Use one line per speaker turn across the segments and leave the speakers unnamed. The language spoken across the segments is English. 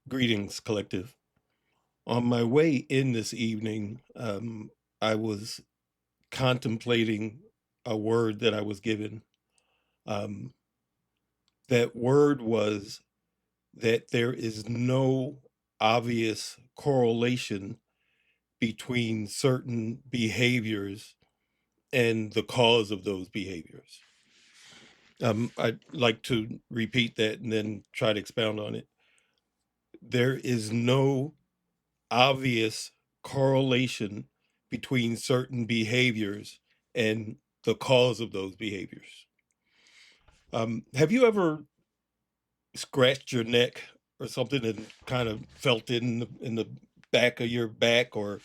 Greetings, collective. On my way in this evening, I was contemplating a word that I was given. Um, that word was that there is no obvious correlation between certain behaviors and the cause of those behaviors. I'd like to repeat that and then try to expound on it. There is no obvious correlation between certain behaviors and the cause of those behaviors. Have you ever scratched your neck or something and kind of felt it in the back of your back, or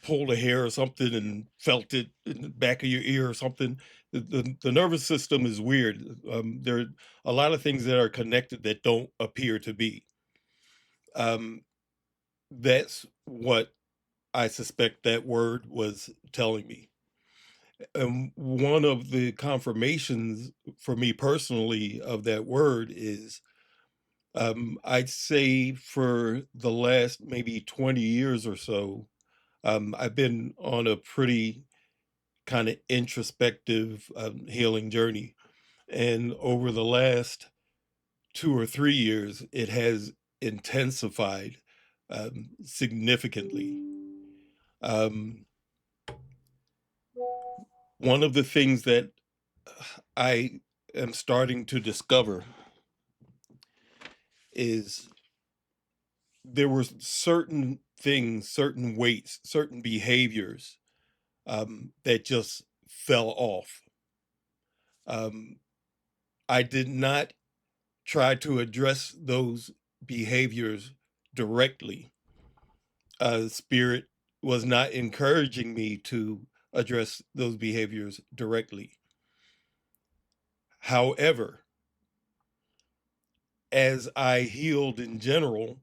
pulled a hair or something and felt it in the back of your ear or something? The nervous system is weird. There are a lot of things that are connected that don't appear to be. Um, that's what I suspect that word was telling me. And one of the confirmations for me personally of that word is, I'd say for the last maybe 20 years or so, I've been on a pretty kind of introspective healing journey. And over the last 2 or 3 years, it has intensified significantly. Um, One of the things that I am starting to discover is there were certain things, certain weights, certain behaviors that just fell off. Um, I did not try to address those behaviors directly. Spirit was not encouraging me to address those behaviors directly. However, as I healed in general,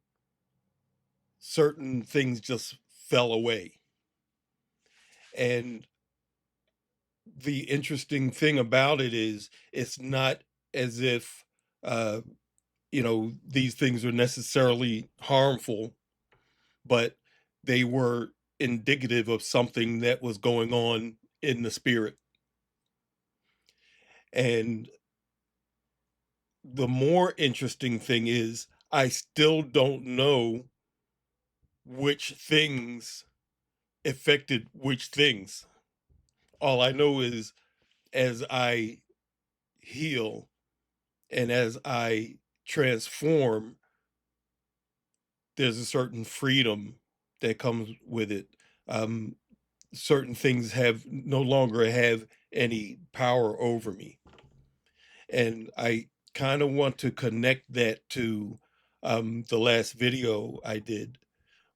certain things just fell away. And the interesting thing about it is it's not as if uh these things are necessarily harmful, but they were indicative of something that was going on in the spirit. And the more interesting thing is I still don't know which things affected which things. All I know is as I heal and as I transform, there's a certain freedom that comes with it. Um, Certain things have no longer have any power over me, and I kind of want to connect that to the last video I did,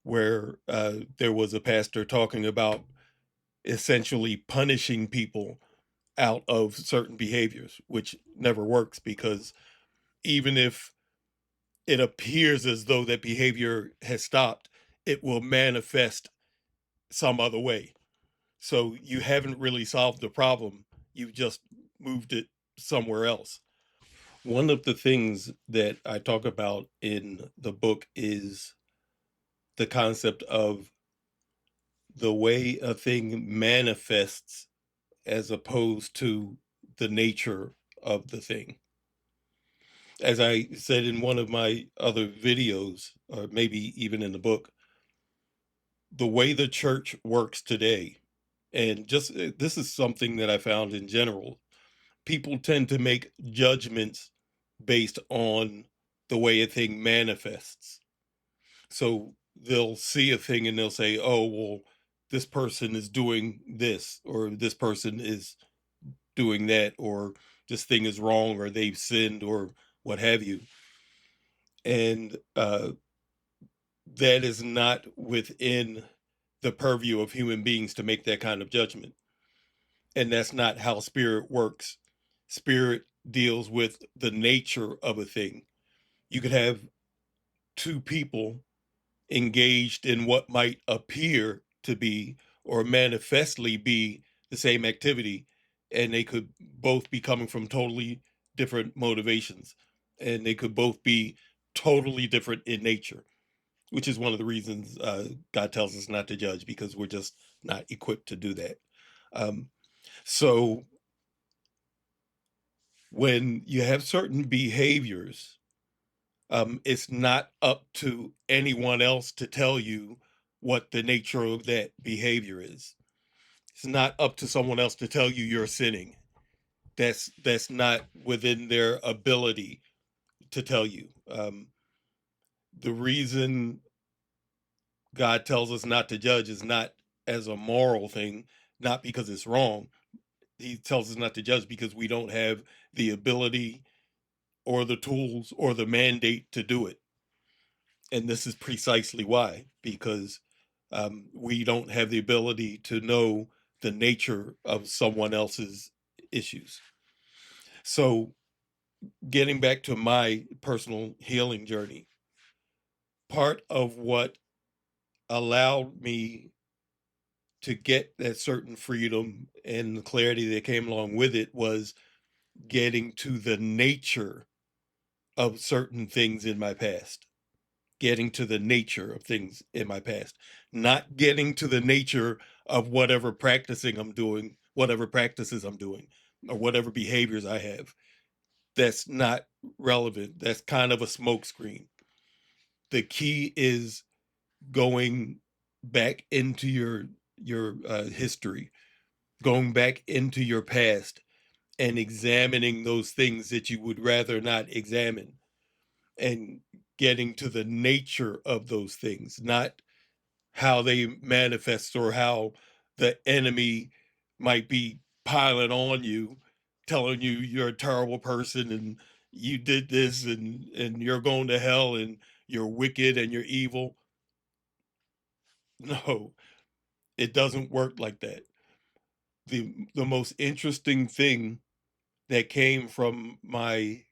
where there was a pastor talking about essentially punishing people out of certain behaviors, which never works because even if it appears as though that behavior has stopped, it will manifest some other way. So you haven't really solved the problem. You've just moved it somewhere else. One of the things that I talk about in the book is the concept of the way a thing manifests as opposed to the nature of the thing. As I said in one of my other videos, or maybe even in the book, the way the church works today, and just this is something that I found in general, people tend to make judgments based on the way a thing manifests. So they'll see a thing and they'll say, oh, well, this person is doing this, or this person is doing that, or this thing is wrong, or they've sinned, or what have you. And that is not within the purview of human beings to make that kind of judgment. And that's not how spirit works. Spirit deals with the nature of a thing. You could have two people engaged in what might appear to be or manifestly be the same activity, and they could both be coming from totally different motivations, and they could both be totally different in nature, which is one of the reasons God tells us not to judge, because we're just not equipped to do that. Um, so when you have certain behaviors, it's not up to anyone else to tell you what the nature of that behavior is. It's not up to someone else to tell you you're sinning. That's not within their ability to tell you. The reason God tells us not to judge is not as a moral thing, not because it's wrong. He tells us not to judge because we don't have the ability or the tools or the mandate to do it. And this is precisely why, because we don't have the ability to know the nature of someone else's issues. So, getting back to my personal healing journey, part of what allowed me to get that certain freedom and the clarity that came along with it was getting to the nature of certain things in my past. Getting to the nature of things in my past, not getting to the nature of whatever practicing I'm doing, whatever practices I'm doing, or whatever behaviors I have. That's not relevant. That's kind of a smokescreen. The key is going back into your history, going back into your past, and examining those things that you would rather not examine, and getting to the nature of those things, not how they manifest or how the enemy might be piling on you, telling you you're a terrible person and you did this and you're going to hell and you're wicked and you're evil. No, it doesn't work like that. The most interesting thing that came from my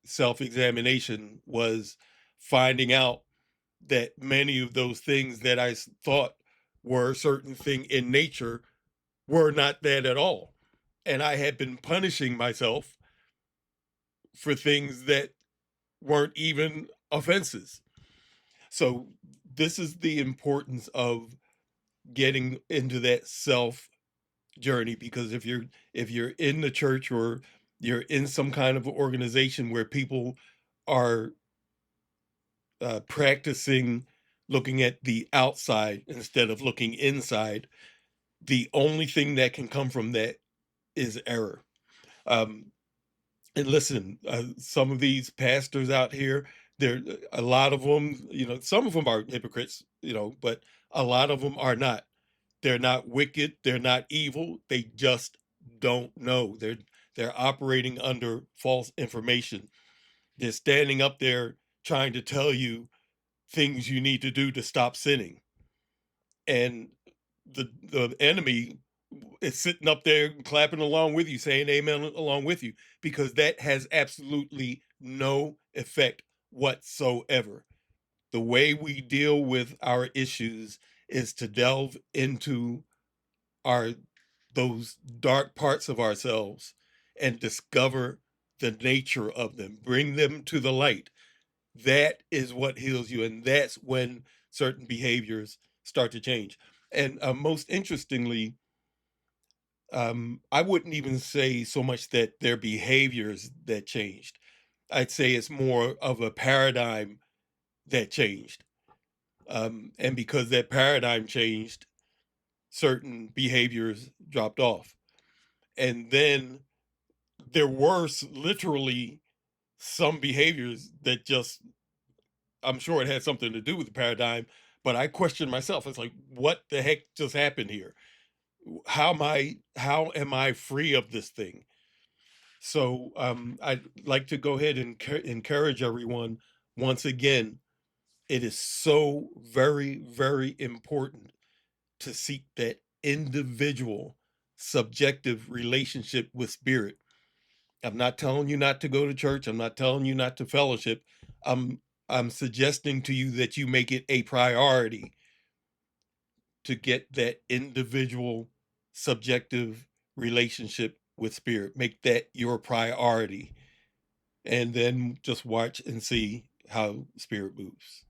self-examination was finding out that many of those things that thought were a certain thing in nature were not that at all. And I had been punishing myself for things that weren't even offenses. So this is the importance of getting into that self journey, because if you're in the church or you're in some kind of organization where people are practicing looking at the outside instead of looking inside, the only thing that can come from that is error. Um, and listen, some of these pastors out here, there a lot of them, some of them are hypocrites, but a lot of them are not. They're not wicked. They're not evil. They just don't know. They're operating under false information. They're standing up there trying to tell you things you need to do to stop sinning, and the enemy is sitting up there clapping along with you, saying amen along with you, because that has absolutely no effect whatsoever. The way we deal with our issues is to delve into our those dark parts of ourselves and discover the nature of them, bring them to the light. That is what heals you, and that's when certain behaviors start to change. And most interestingly, I wouldn't even say so much that their behaviors that changed. I'd say it's more of a paradigm that changed. And because that paradigm changed, certain behaviors dropped off. And then there were literally some behaviors that just, I'm sure it had something to do with the paradigm, but I questioned myself. It's like, what the heck just happened here? How am I free of this thing? So I'd like to go ahead and encourage everyone once again. It is so very, very important to seek that individual, subjective relationship with spirit. I'm not telling you not to go to church. I'm not telling you not to fellowship. I'm I'm suggesting to you that you make it a priority to get that individual, subjective relationship with spirit. Make that your priority, and then just watch and see how spirit moves.